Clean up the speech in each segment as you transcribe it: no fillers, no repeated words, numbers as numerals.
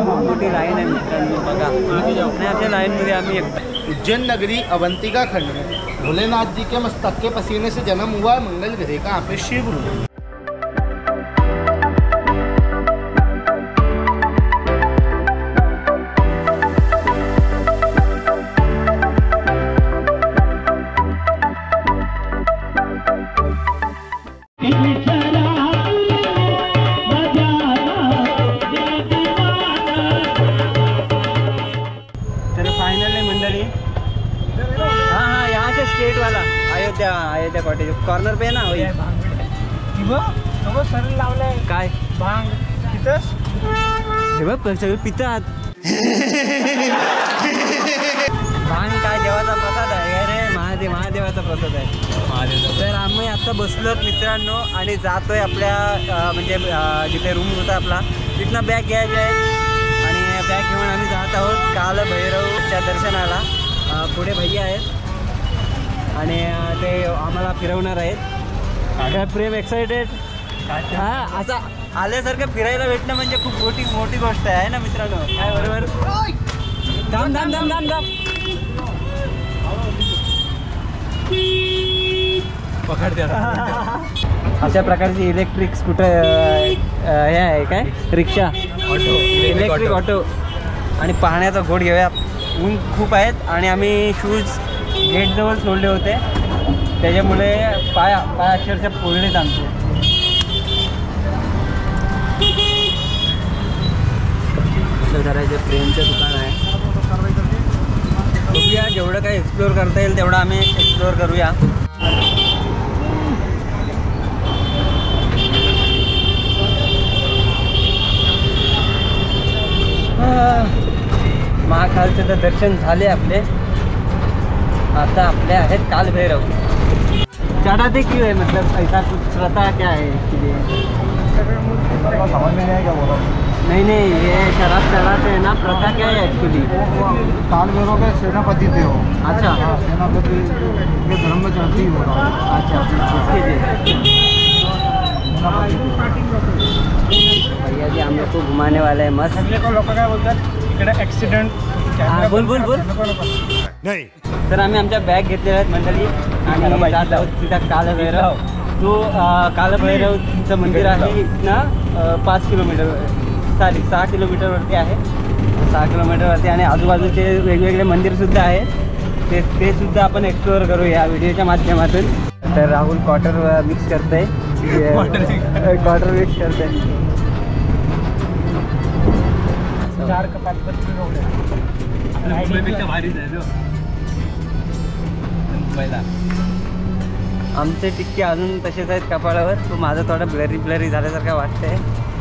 मोठी लाईन आहे मित्रांनो बघा. आणि आपल्या लाईनमध्ये आम्ही उज्जैन नगरी अवंतिका खंड में भोलेनाथ जी के मस्तक के पसीने से जन्म हुआ मंगल ग्रह का यहाँ पे शिव रूप. स्ट्रेट वाला अयोध्या कॉटेज कॉर्नर पे है ना वही. सर लावलंय काय भांग तिथंच. हे बघ सगळे पितात. भांग काय देवाचा प्रसाद आहे रे. महादेवाचा प्रसाद आहे. तर आम्ही आता बसलो मित्रांनो आणि जातोय आपल्या म्हणजे जिथे रूम होता आपला तिथनं बॅग घ्यायची आहे आणि बॅग घेऊन आम्ही जात आहोत काल भैरवच्या दर्शनाला. पुढे भैया आहेत आणि ते आम्हाला फिरवणार आहेत. काय प्रेम एक्साइटेड. हां असं आल्यासारखं फिरायला भेटणं म्हणजे खूप मोठी गोष्ट आहे ना मित्रांनो. काय बरोबर. धाम धाम धाम धाम धाम पकडते. अशा प्रकारची इलेक्ट्रिक स्कूटर हे आहे काय रिक्षा ऑटो इलेक्ट्रिक ऑटो. आणि पाण्याचा घोट घेऊया. ऊन खूप आहेत आणि आम्ही शूज गेटजवळ सोडले होते त्याच्यामुळे पाय अक्षरशः फोडलेत आमचे. करायचं प्रेमचं दुकान आहे. बघूया जेवढं काही एक्सप्लोअर करता येईल तेवढं आम्ही एक्सप्लोअर करूया. महाकालचे तर दर्शन झाले आपले. आता आपले आहेत काल भैरव. चढ़ाते क्यों है मतलब ऐसा कुछ रहता क्या है समझ में नहीं आएगा बोला. नहीं ये शराब चढ़ाते हैं ना प्रथा क्या है एक्चुअली. काल भैरव के सेनापति थे वो. अच्छा सेनापति के धर्म में चढ़ती हो रहा. अच्छा इसके भैया जी हम लोग को घुमाने वाले हैं मस्त. लोक काय बोलतात इकडे ॲक्सिडेंट. बोल नाही. तर आम्ही आमच्या बॅग घेतलेल्या आहेत मंडळी आणि जात आहोत सीधा कालभैरव. तो कालभैरवचं मंदिर आहे ना 5 किलोमीटर 6 किलोमीटरवरती आहे. 6 किलोमीटरवरती आणि आजूबाजूचे वेगवेगळे मंदिरसुद्धा आहेत. ते सुद्धा आपण एक्सप्लोअर करू या व्हिडिओच्या माध्यमातून. तर राहुल क्वार्टर मिक्स करतंय. क्वार्टर मिक्स करतंय. 4 का 5 मुंबईपेक्षा भारीच आहे मुंबईला. आमचे टिक्के अजून तसेच आहेत कपाळावर. तो माझा थोडा ब्लरी झाल्यासारखा वाटतंय.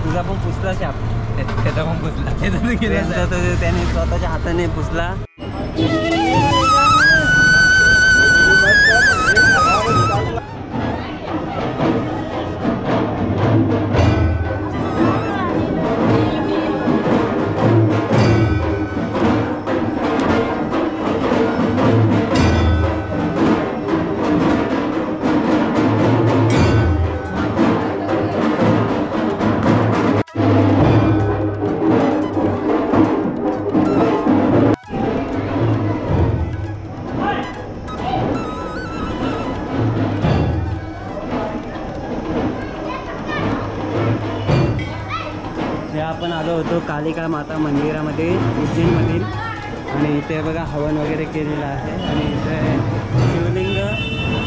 तुझा पण पुसला शाप. त्याचा पण पुसला. त्याने स्वतःच्या हाताने पुसला. आपण आलो होतो कालिका माता मंदिरामध्ये उज्जैनमधील आणि इथे बघा हवन वगैरे केलेलं आहे आणि इथे शिवलिंग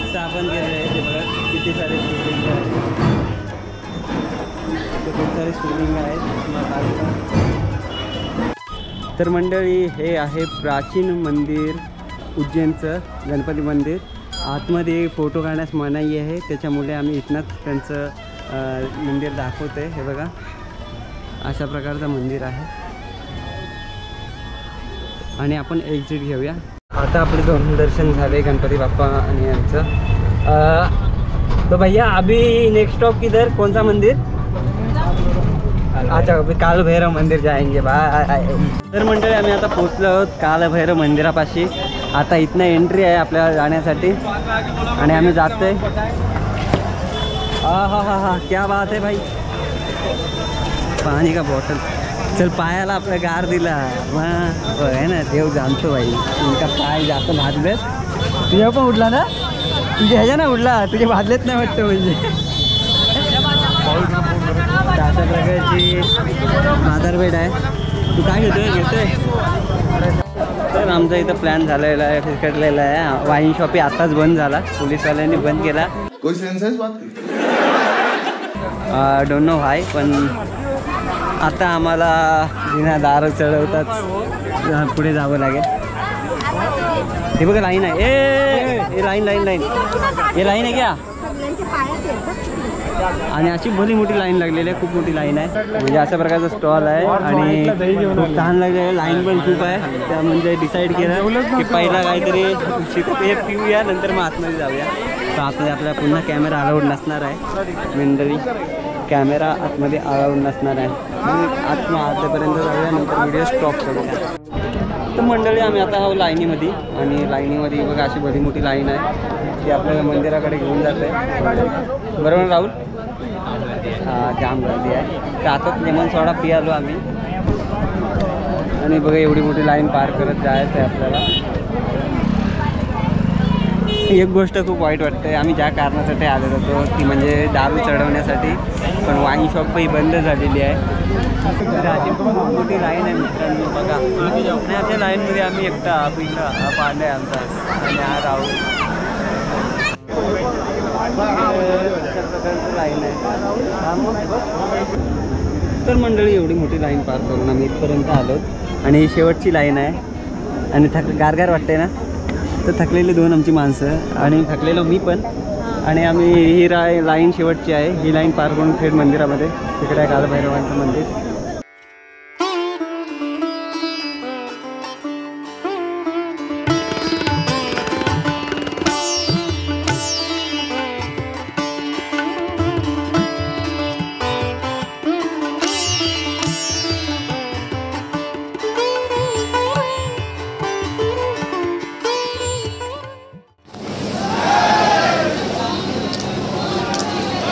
स्थापन केलेलं आहे. ते बघा किती सारे शिवलिंग आहेत. खूप सारे शिवलिंग आहेत. तर मंडळी हे आहे प्राचीन मंदिर उज्जैनचं गणपती मंदिर. आतमध्ये फोटो काढण्यास मनाई आहे त्याच्यामुळे आम्ही इथनंच त्यांचं मंदिर दाखवते. हे बघा अशा प्रकारचं मंदिर आहे आणि आपण एक्झिट घेऊया. आता आपले 2 दर्शन झाले गणपती बाप्पा आणि यांचं. तो भैया अभी नेक्स्ट स्टॉप किधर कौन सा मंदिर. अच्छा काल भैरव मंदिर जाएंगे बाय. तर मंडळी आम्ही आता पोचलो आहोत काल भैरव मंदिरापाशी. आता इथनं एंट्री आहे आपल्याला जाण्यासाठी आणि आम्ही जातोय. हा क्या बात है भाई. पानी का बॉटल चल पायाला आपल्या गार दिला मग आहे ना देव जाणतो बाई तुमचा पाय जास्त भाजलेत तुझ्या पण उडला ना तुझ्या ह्याच्या ना उडला तुझे भाजलेत नाही वाटतं म्हणजे अशा प्रकारची बाजारपेठ आहे तू काय घेतोय तर आमचा इथं प्लॅन झालेला आहे फिरकटलेला आहे वाईन शॉपी आताच बंद झाला पोलीसवाल्यांनी बंद केला कोई सेंसेस बात डोंट नो व्हाय पण आता आम्हाला बिना दार चढवताच पुढे जावं लागेल हे बघा लाईन आहे ए लाईन लाईन लाईन हे लाईन आहे क्या आणि अशी भली मोठी लाईन लागलेली आहे खूप मोठी लाईन आहे म्हणजे अशा प्रकारचा स्टॉल आहे आणि खूप छान लागलेलं लाईन पण खूप आहे त्या म्हणजे डिसाईड केलं की पहिला काहीतरी हे पिऊया नंतर मग आतमध्ये जाऊया तर आतमध्ये आपल्याला पुन्हा कॅमेरा अलाउड नसणार आहे मंडळी कॅमेरा आतमध्ये अलाउड नसणार आहे आतापर्यंत जाऊया नंतर व्हिडिओ स्टॉप करूया तर मंडळी आम्ही आता आहोत लाईनीमध्ये आणि लाईनीमध्ये बघा अशी भली मोठी लाईन आहे ती आपल्याला मंदिराकडे घेऊन जाते बरोबर राहुल जाम गर्दी आहे तर आताच लेमन सोडा पियालो आम्ही आणि बघा एवढी मोठी लाईन पार करत जायचं आहे आपल्याला एक गोष्ट खूप वाईट वाटते आम्ही ज्या कारणासाठी आलेलो होतो ती म्हणजे दारू चढवण्यासाठी पण वाईन शॉप ही बंद झालेली आहे अशी खूप मोठी लाईन आहे मित्रांनो बघा आणि आपल्या लाईनमध्ये आम्ही एकटा पिंगा हा पांडे आमचा आणि हा राहुल अशा प्रकारची लाईन आहे तर मंडळी एवढी मोठी लाईन पार करून आम्ही इथपर्यंत आलो आणि ही शेवटची लाईन आहे आणि गारगार वाटते ना तर थकलेली दोन आमची माणसं आणि थकलेलो मी पण आणि आम्ही ही लाईन शेवटची आहे ही लाईन पार करून थेट मंदिरामध्ये तिकडे आहे कालभैरवांचं मंदिर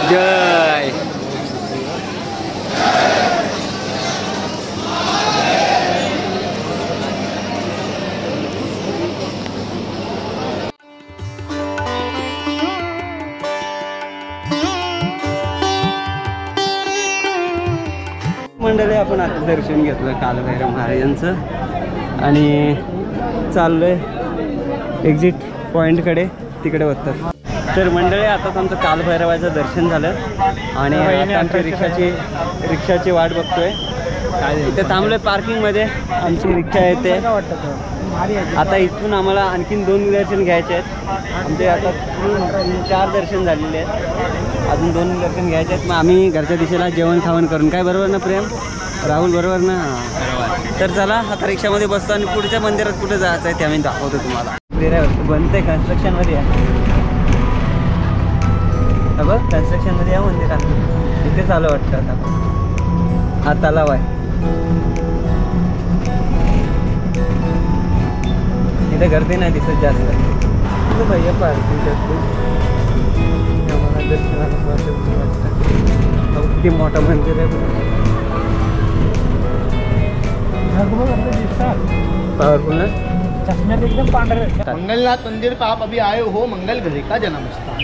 जय मंडळी आपण आता दर्शन घेतलं कालभैरव महाराजांचं आणि चाललोय एक्झिट पॉईंटकडे तिकडे बघतात तर मंडळी आताच आमचं कालभैरवाचं दर्शन झालं आणि आमची रिक्षाची वाट बघतोय इथे थांबलोय पार्किंगमध्ये आमची रिक्षा येते आता इथून आम्हाला आणखीन 2 दर्शन घ्यायचे आहेत आमचे आता 4 दर्शन झालेले आहेत अजून 2 दर्शन घ्यायचे आहेत मग आम्ही घरच्या दिशेला जेवण खावण करून काय बरोबर ना प्रेम राहुल बरोबर ना तर चला आता रिक्षामध्ये बसतो आणि पुढच्या मंदिरात कुठे जायचं आहे ते आम्ही दाखवतो तुम्हाला बनते कन्स्ट्रक्शनमध्ये आहे बघ कन्स्ट्रक्शनमध्ये या मंदिरात इथे चालू वाटतं आता हा तलाव आहे इथे गर्दी नाही दिसत जास्त भैया पार्किंग आम्हाला दर्शनाला किती मोठं मंदिर आहे पावरफुल ना चष्म्यात एकदम पांढरे मंगलनाथ मंदिर पर आप अभी आए हो मंगल ग्रह का जन्म स्थान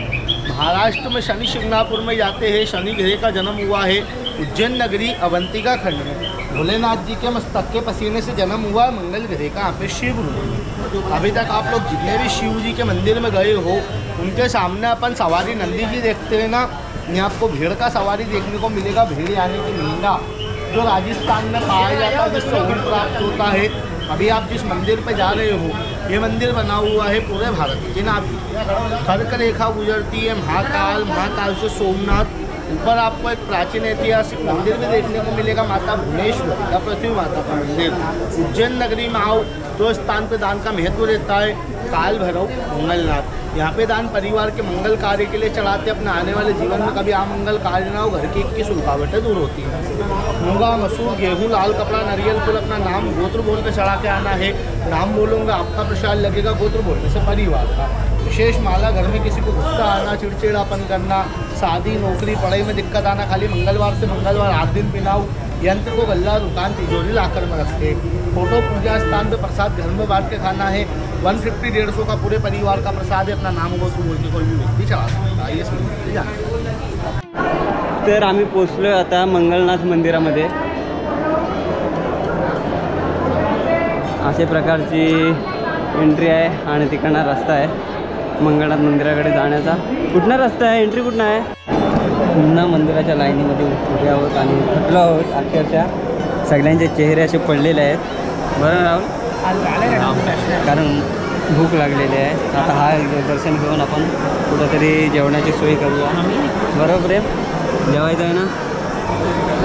महाराष्ट्र में शनि शिंगणापुर में जाते हैं शनि ग्रह का जन्म हुआ है उज्जैन नगरी अवंतिका खंड में भोलेनाथ जी के मस्तक के पसीने से जन्म हुआ है मंगल ग्रह का यहाँ पे शिव रूप अभी तक आप लोग जितने भी शिव जी के मंदिर में गए हो उनके सामने अपन सवारी नंदी जी देखते हैं ना यहाँ आपको भेड़ का सवारी देखने को मिलेगा भेड़ यानी कि मींगा जो राजस्थान में पाया जाता है जिससे ऊन प्राप्त होता है अभी आप जिस मंदिर पर जा रहे हो ये मंदिर बना हुआ है पूरे भारत के नाम कर्क रेखा गुजरती है महाकाल से सोमनाथ ऊपर आपको एक प्राचीन ऐतिहासिक मंदिर भी देखने को मिलेगा माता भुवनेश्वर या पृथ्वी माता का मंदिर उज्जैन नगरी में आओ दो स्थान पर दान का महत्व रहता है काल भैरव मंगलनाथ यहाँ पे दान परिवार के मंगल कार्य के लिए चढ़ाते अपने आने वाले जीवन में कभी अमंगल कार्य ना हो घर की 21 रुकावटें दूर होती हैं मूंगा मसूर गेहूँ लाल कपड़ा नारियल फूल अपना नाम गोत्र बोल कर चढ़ा के आना है नाम बोलूँगा आपका प्रसाद लगेगा गोत्र बोलने से परिवार का विशेष माला घर में किसी को गुस्सा आना चिड़चिड़ापन करना शादी नौकरी पढ़ाई में दिक्कत आना खाली मंगलवार से मंगलवार 8 दिन पिनाओ यंत्र को गल्ला दुकान तिजोरी लाकर में रखते। फोटो पूजा स्थान पे प्रसाद घर में बांट के खाना है। 150-150 का पूरे परिवार का प्रसाद है। अपना नाम होगा तो बोल के कोई भी व्यक्ति चला सकता है। ये समझ जाना। तर आम्ही पोचलो आता मंगलनाथ मंदिरामध्ये। अशा प्रकारची एंट्री आहे आणि तिकडनं रस्ता आहे मंगलनाथ मंदिराकडे जाण्याचा। कुठला रस्ता आहे, एंट्री कुठनं आहे? पुन्हा मंदिराच्या लाईनीमध्ये उभे आहोत आणि थकलो आहोत अक्षरशः। सगळ्यांचे चेहरे असे पडलेले आहेत। बरं राहुल, कारण भूक लागलेली आहे। आता हा दर्शन घेऊन आपण कुठंतरी जेवणाची सोय करूया। बरोबर आहे, जेवायचं आहे ना?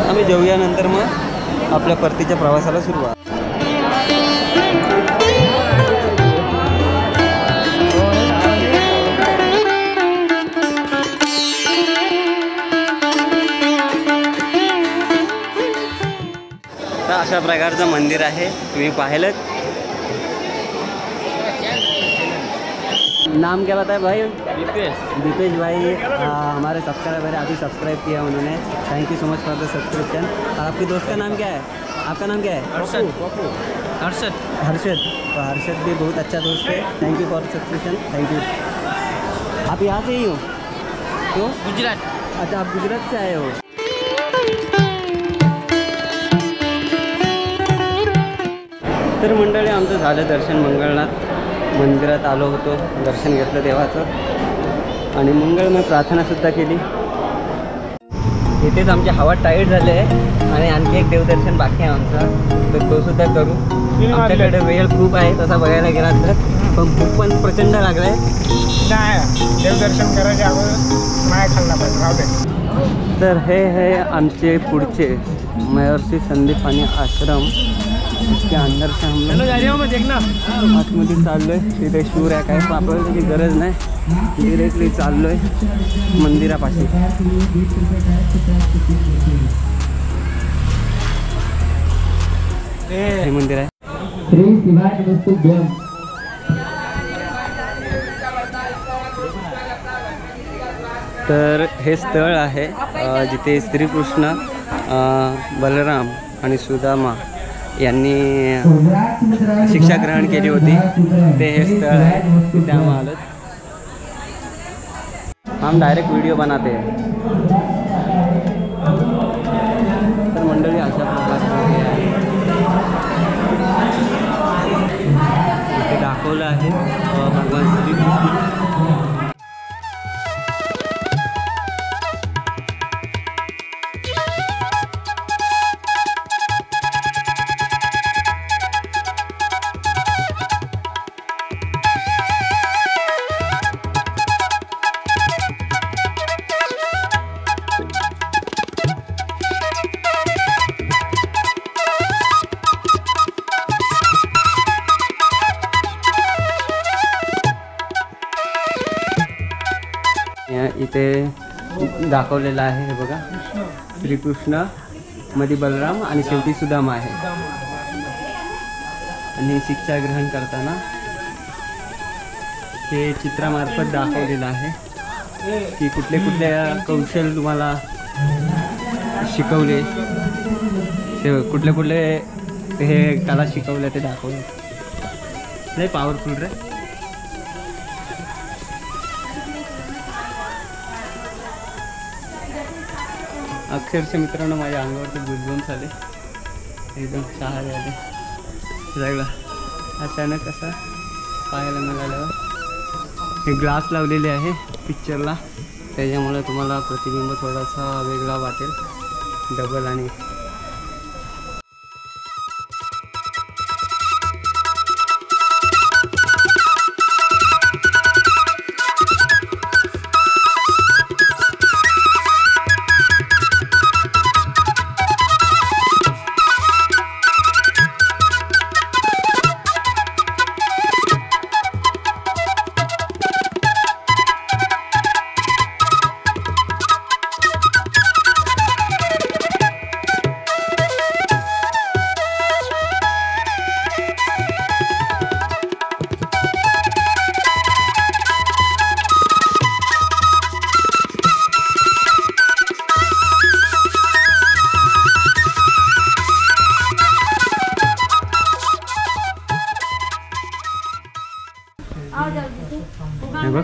आम्ही जेवूयानंतर मग आपल्या परतीच्या प्रवासाला सुरुवात। तर अशा प्रकारचं मंदिर आहे, तुम्ही पाहिलं। नाम क्या बताया भाई? दीपेश भाई हमारे सब्सक्राइबर है, अभी सब्सक्राइब किया उन्होंने। Thank you so much for the subscription. आपके दोस्त का नाम क्या है? आपका नाम क्या है? हर्षद। तो हर्षद भी बहुत अच्छा दोस्त है। Thank you for subscription, thank you. आप यहाँ से ही हो? क्यों? गुजरात। अच्छा, आप गुजरात से आए हो? तर मंडळी, आमचं झालं दर्शन। मंगलनाथ मंदिरात आलो होतो, दर्शन घेतलं देवाचं आणि मंगळमय प्रार्थनासुद्धा केली। इथेच आमची हवा टाईट झाली आहे आणि आणखी एक देवदर्शन बाकी आहे आमचं, तर तो सुद्धा करू। आमच्याकडे वेळ खूप आहे तसा बघायला गेला तर, पण भूक पण प्रचंड लागला आहे। नाही, देवदर्शन करायच्या अगोदर माया खाल्ला पाहिजे, राहू दे। तर हे आहे आमचे पुढचे महर्षी संदीपानी आश्रम। इसके अंदर से हम लोग आतमध्ये चाललोय। तिथे शूर आहे, काय आपल्याला त्याची गरज नाही, डिरेक्टली चाललोय मंदिरापाशी। हे मंदिर आहे। तर हे स्थळ आहे जिथे श्रीकृष्ण, बलराम आणि सुदामा यांनी शिक्षा ग्रहण केली होती, ते हे स्थळ आहे। तिथे आम्ही आलो। हम डायरेक्ट वीडियो बनाते हैं। तर मंडळी, अशा प्रकारचं हे आहे, इथे दाखवलं आहे भगवान श्रीकृष्ण। इथे दाखवलेलं आहे, हे बघा, श्रीकृष्ण मध्ये बलराम आणि शेवटी सुदामा आहे। आणि शिक्षा ग्रहण करताना हे चित्रामार्फत दाखवलेलं आहे की कुठले कुठले कौशल तुम्हाला शिकवले, ते कुठले कुठले हे कला शिकवले ते दाखवले। लय पॉवरफुल रे। अक्षरशः मित्रांनो, माझ्या अंगावरती गुदगुंज झाले, एकदम शहारे आले सगळं। अचानक असं पाहायला मिळालं। हे ग्लास लावलेले आहे पिक्चरला, त्याच्यामुळे तुम्हाला प्रतिबिंब थोडासा वेगळा वाटेल, डबल आणि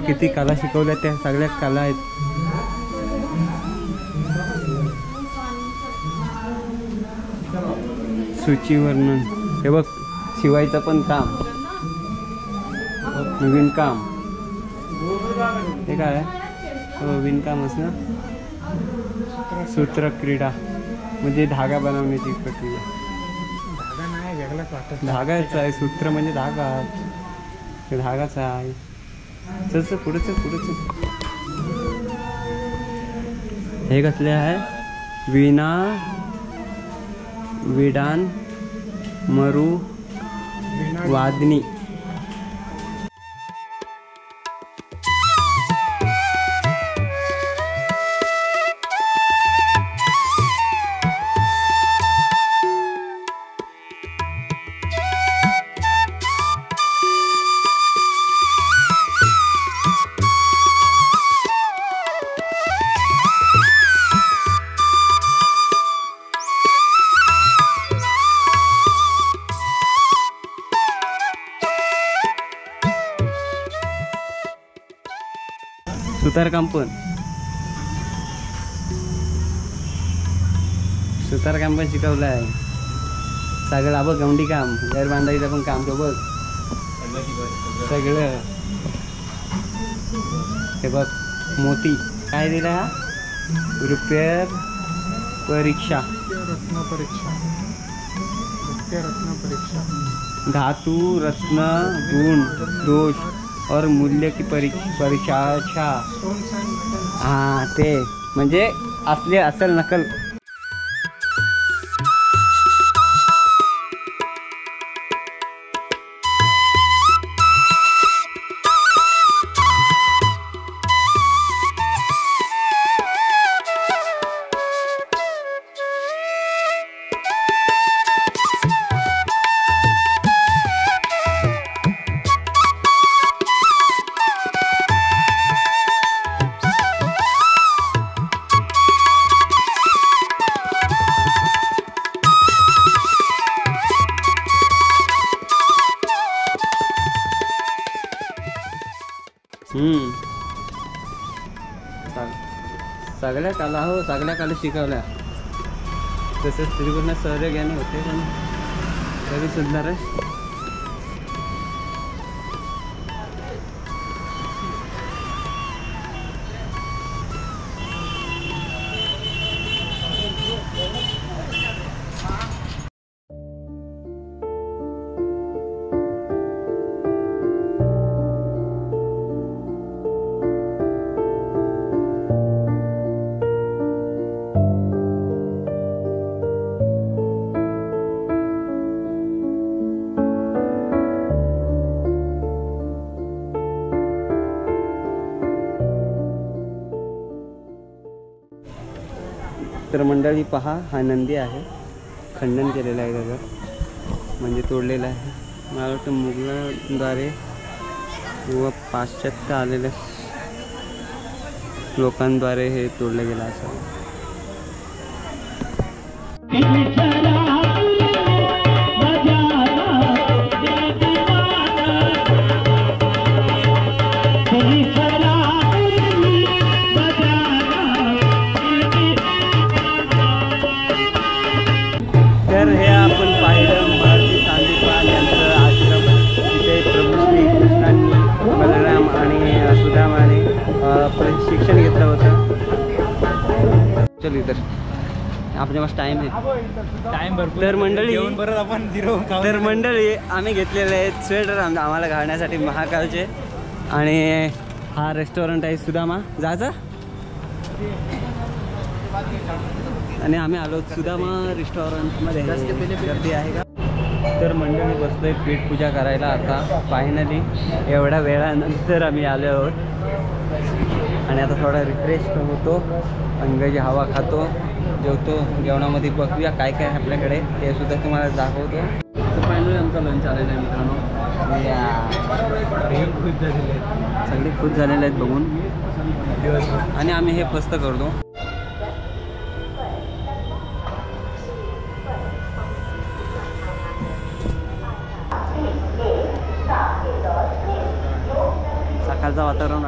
किती कला शिकवल्या त्या सगळ्या कला आहेत. सूची वर्णन हे बघ, शिवायचं पण काम, विणकाम हे काय आहे? विणकामच ना. सूत्र क्रीडा म्हणजे धागा बनवण्याची प्रक्रिया. धागा नाही वेगळाच वाटत. धागाच आहे, सूत्र म्हणजे धागा, ते धागाच आहे. चल पुढे हे कसले आहे? विणा, विडान, मरू, वादनी. सुतारकाम पण शिकवलं आहे. सगळं बघ, गवंडी काम, घर बांधायचं पण काम तो बघ सगळं. हे बघ मोती काय दिला? रुपये परीक्षा, रत्न परीक्षा, धातु रत्न गुण दोष और मूल्य की परीक्षा. हाँ ते म्हणजे असले असल नकल. सगळ्या कला हो, सगळ्या कला शिकवल्या. तसेच त्रिगुण सहरे ज्ञानी होते पण तरी सुंदर आहे. तर मंडळी पहा, हा नंदी आहे, खंडन केलेलं आहे त्याचं, म्हणजे तोडलेलं आहे. मला वाटतं मुघलांद्वारे व पाश्चात्य आलेल्या लोकांद्वारे हे तोडलं गेलं असावं. तर हे आपण पाहिलं महाराष्ट्र सांदीपान यांचं आश्रम. तिथे प्रभू श्री कृष्णांनी बलराम आणि सुदामाने शिक्षण घेतलं होतं. चल तर आपल्या पास टाइम आहे, तर मंडळी तर मंडळी आम्ही घेतलेले आहेत स्वेटर आम्हाला घालण्यासाठी महाकालचे. आणि हा रेस्टॉरंट आहे सुदामा जायचा. आणि आम्ही आलो सुदामा रेस्टॉरंटमध्ये. गर्दी आहे का? तर मंडळी बसलोय पीठ पूजा करायला. आता फायनली एवढ्या वेळानंतर आम्ही आलो आहोत. आणि आता थोडा रिफ्रेश होतो, अंगाची हवा खातो, जेवतो. जेवणामध्ये बघूया काय काय आपल्याकडे ते सुद्धा तुम्हाला दाखवतो. तर फायनली आमचा लंच आलेला आहे मित्रांनो. खुश झालेले आहेत, सगळे खुश झालेले आहेत बघून. आणि आम्ही हे फस्त करतो. सकाळचं वातावरण